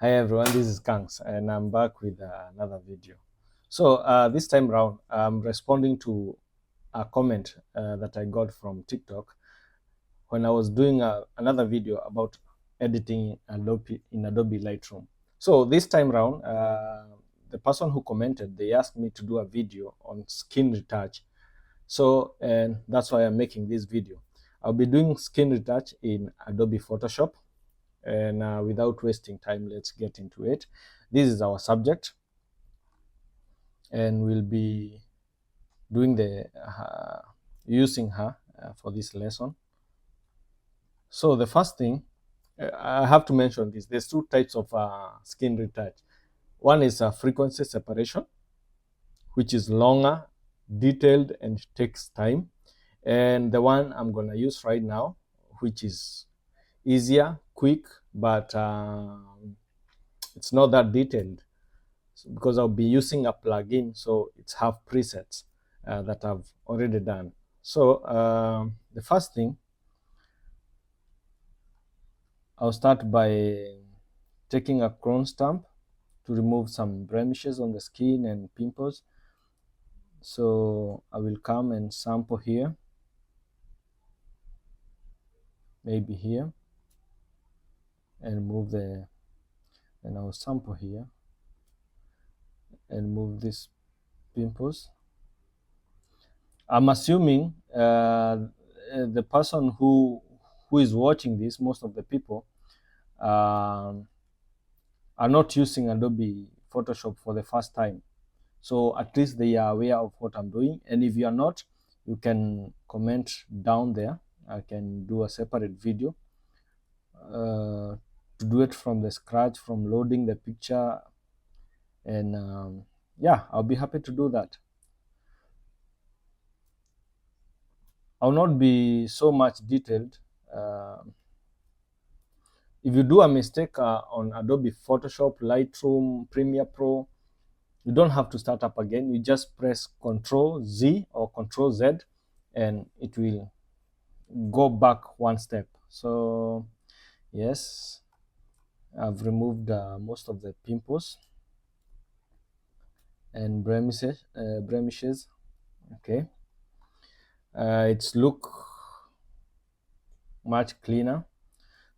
Hi everyone, this is Kangs and I'm back with another video. So this time around, I'm responding to a comment that I got from TikTok when I was doing another video about editing in Adobe Lightroom. So this time around, the person who commented, they asked me to do a video on skin retouch. So, and that's why I'm making this video. I'll be doing skin retouch in Adobe Photoshop. And without wasting time, let's get into it. This is our subject, and we'll be doing the using her for this lesson. So the first thing, I have to mention this. There's two types of skin retouch. One is frequency separation, which is longer, detailed, and takes time. And the one I'm gonna use right now, which is easier, quick, but it's not that detailed. Because I'll be using a plugin, so it's have presets that I've already done. So the first thing, I'll start by taking a chrome stamp to remove some blemishes on the skin and pimples. So I will come and sample here, maybe here, and move the, and I'll sample here and move these pimples. I'm assuming the person who is watching this, most of the people are not using Adobe Photoshop for the first time. So at least they are aware of what I'm doing. And if you are not, you can comment down there. I can do a separate video to do it from the scratch, from loading the picture. And yeah, I'll be happy to do that. I'll not be so much detailed. If you do a mistake on Adobe Photoshop, Lightroom, Premiere Pro, you don't have to start up again. You just press Control Z or Control Z and it will go back one step. So yes, I've removed most of the pimples and blemishes. Okay, it's look much cleaner.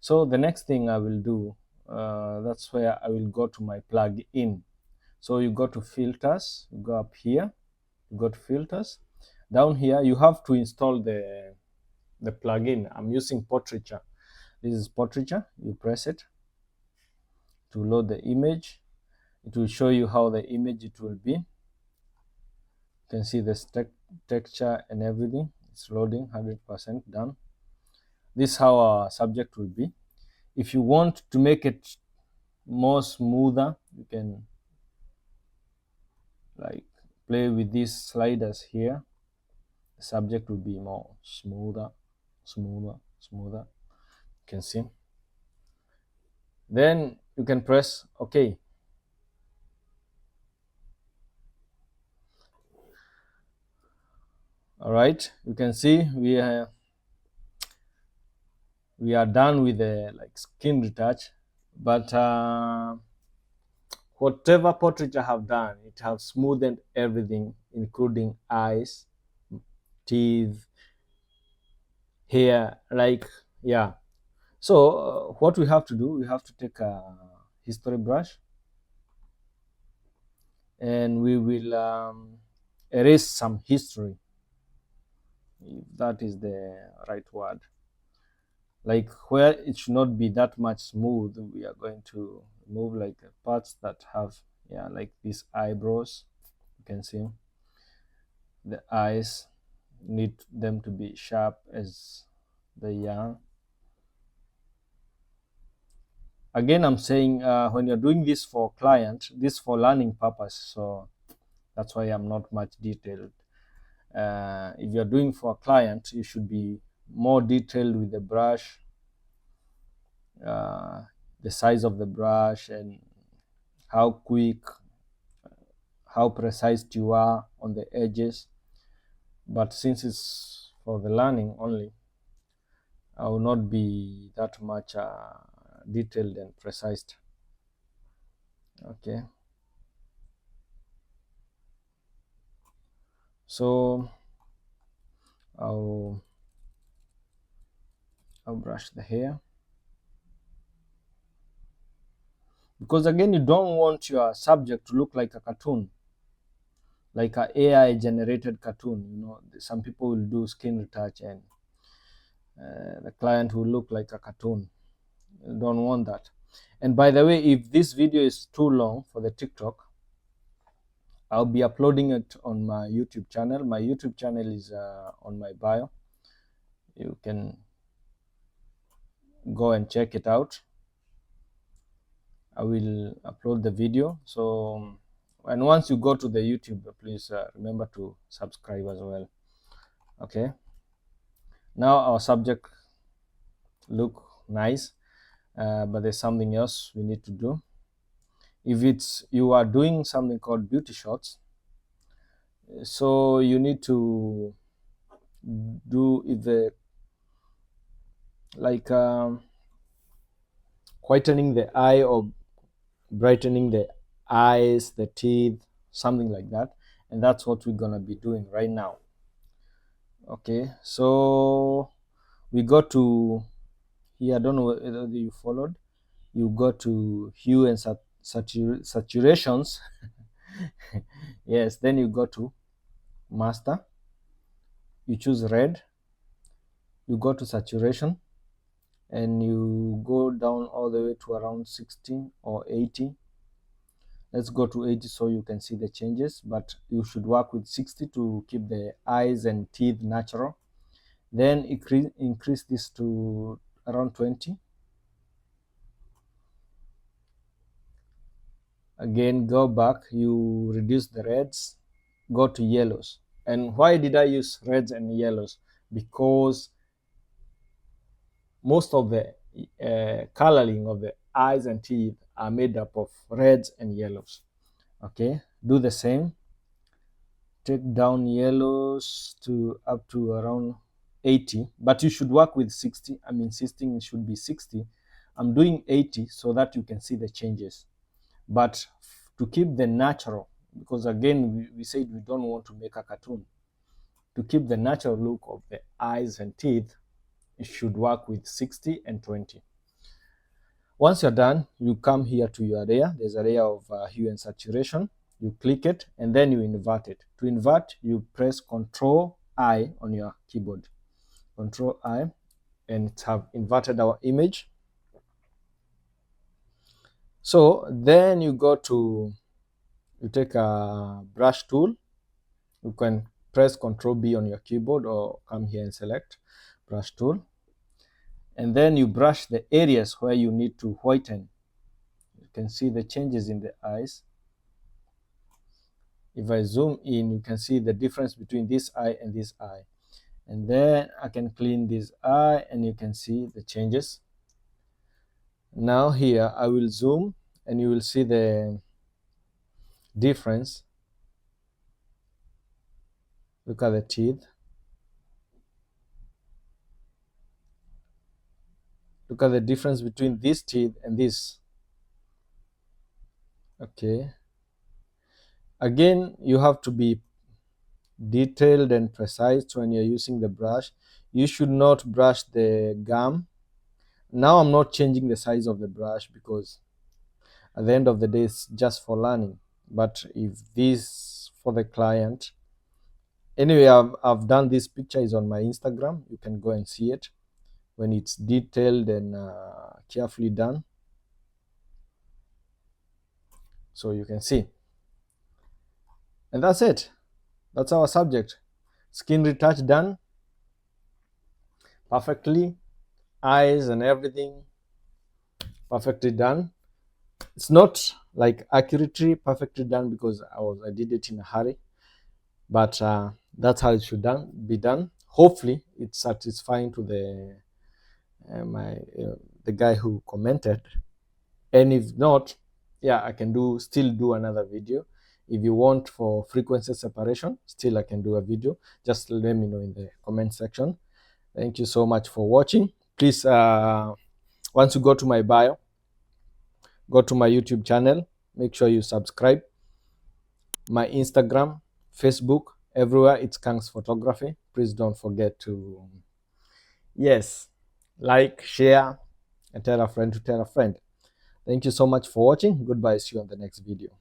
So the next thing I will do, that's where I will go to my plug-in. So you go to filters, you go up here, you go to filters. Down here, you have to install the plugin. I'm using portraiture. This is portraiture. You press it to load the image. It will show you how the image it will be. You can see the texture and everything. It's loading, 100% done. This is how our subject will be. If you want to make it more smoother, you can like play with these sliders here. The subject will be more smoother. You can see. Then you can press OK. All right, you can see we are done with the like skin retouch, but whatever portrait I have done, it has smoothed everything, including eyes, teeth, hair, like, yeah. So what we have to do, we have to take a history brush and we will erase some history, if that is the right word. Like where it should not be that much smooth, we are going to remove like the parts that have, yeah, like these eyebrows. You can see the eyes need them to be sharp as they are. Again, I'm saying when you're doing this for client, this for learning purpose, so that's why I'm not much detailed. If you're doing for a client, you should be more detailed with the brush, the size of the brush, and how quick, how precise you are on the edges. But since it's for the learning only, I will not be that much detailed and precise. Okay, so I'll brush the hair, because again, you don't want your subject to look like a cartoon, like a AI generated cartoon. You know, some people will do skin retouch and the client will look like a cartoon. You don't want that. And by the way, if this video is too long for the TikTok, I'll be uploading it on my YouTube channel. My YouTube channel is on my bio. You can go and check it out. I will upload the video. So, and once you go to the YouTube, please remember to subscribe as well. Okay. Now our subject look nice, but there's something else we need to do. If it's you are doing something called beauty shots, so you need to do the like whitening the eye or brightening the eyes, the teeth, something like that. And that's what we're gonna be doing right now. Okay, so we go to here. I don't know whether you followed. You go to hue and saturations. Yes, then you go to master. You choose red. You go to saturation, and you go down all the way to around 60 or 80. Let's go to 80 so you can see the changes, but you should work with 60 to keep the eyes and teeth natural. Then increase this to around 20. Again, go back, you reduce the reds, go to yellows. And why did I use reds and yellows? Because most of the coloring of the eyes and teeth are made up of reds and yellows. Okay, do the same. Take down yellows to up to around 80, but you should work with 60. I'm insisting it should be 60. I'm doing 80 so that you can see the changes, but to keep the natural, because again we said we don't want to make a cartoon. To keep the natural look of the eyes and teeth, you should work with 60 and 20. Once you're done, you come here to your layer. There's a layer of hue and saturation. You click it and then you invert it. To invert, you press Control I on your keyboard. Control I, and it have inverted our image. So then you go to, you take a brush tool. You can press Control B on your keyboard or come here and select brush tool. And then you brush the areas where you need to whiten. You can see the changes in the eyes. If I zoom in, you can see the difference between this eye and this eye. And then I can clean this eye and you can see the changes. Now here I will zoom and you will see the difference. Look at the teeth. Look at the difference between this teeth and this. Okay. Again, you have to be detailed and precise when you're using the brush. You should not brush the gum. Now I'm not changing the size of the brush because at the end of the day it's just for learning. But if this for the client, anyway, I've done this picture is on my Instagram. You can go and see it when it's detailed and carefully done. So you can see. And that's it. That's our subject. Skin retouch done perfectly. Eyes and everything perfectly done. It's not like accurately perfectly done because I did it in a hurry, but that's how it should be done. Hopefully it's satisfying to the the guy who commented, and if not, yeah, I can still do another video. If you want for frequency separation, still I can do a video. Just let me know in the comment section. Thank you so much for watching. Please, once you go to my bio, go to my YouTube channel, Make sure you subscribe. My Instagram, Facebook, everywhere it's Kangs Photography. Please don't forget to, yes, like, share, and tell a friend to tell a friend. Thank you so much for watching. Goodbye. See you on the next video.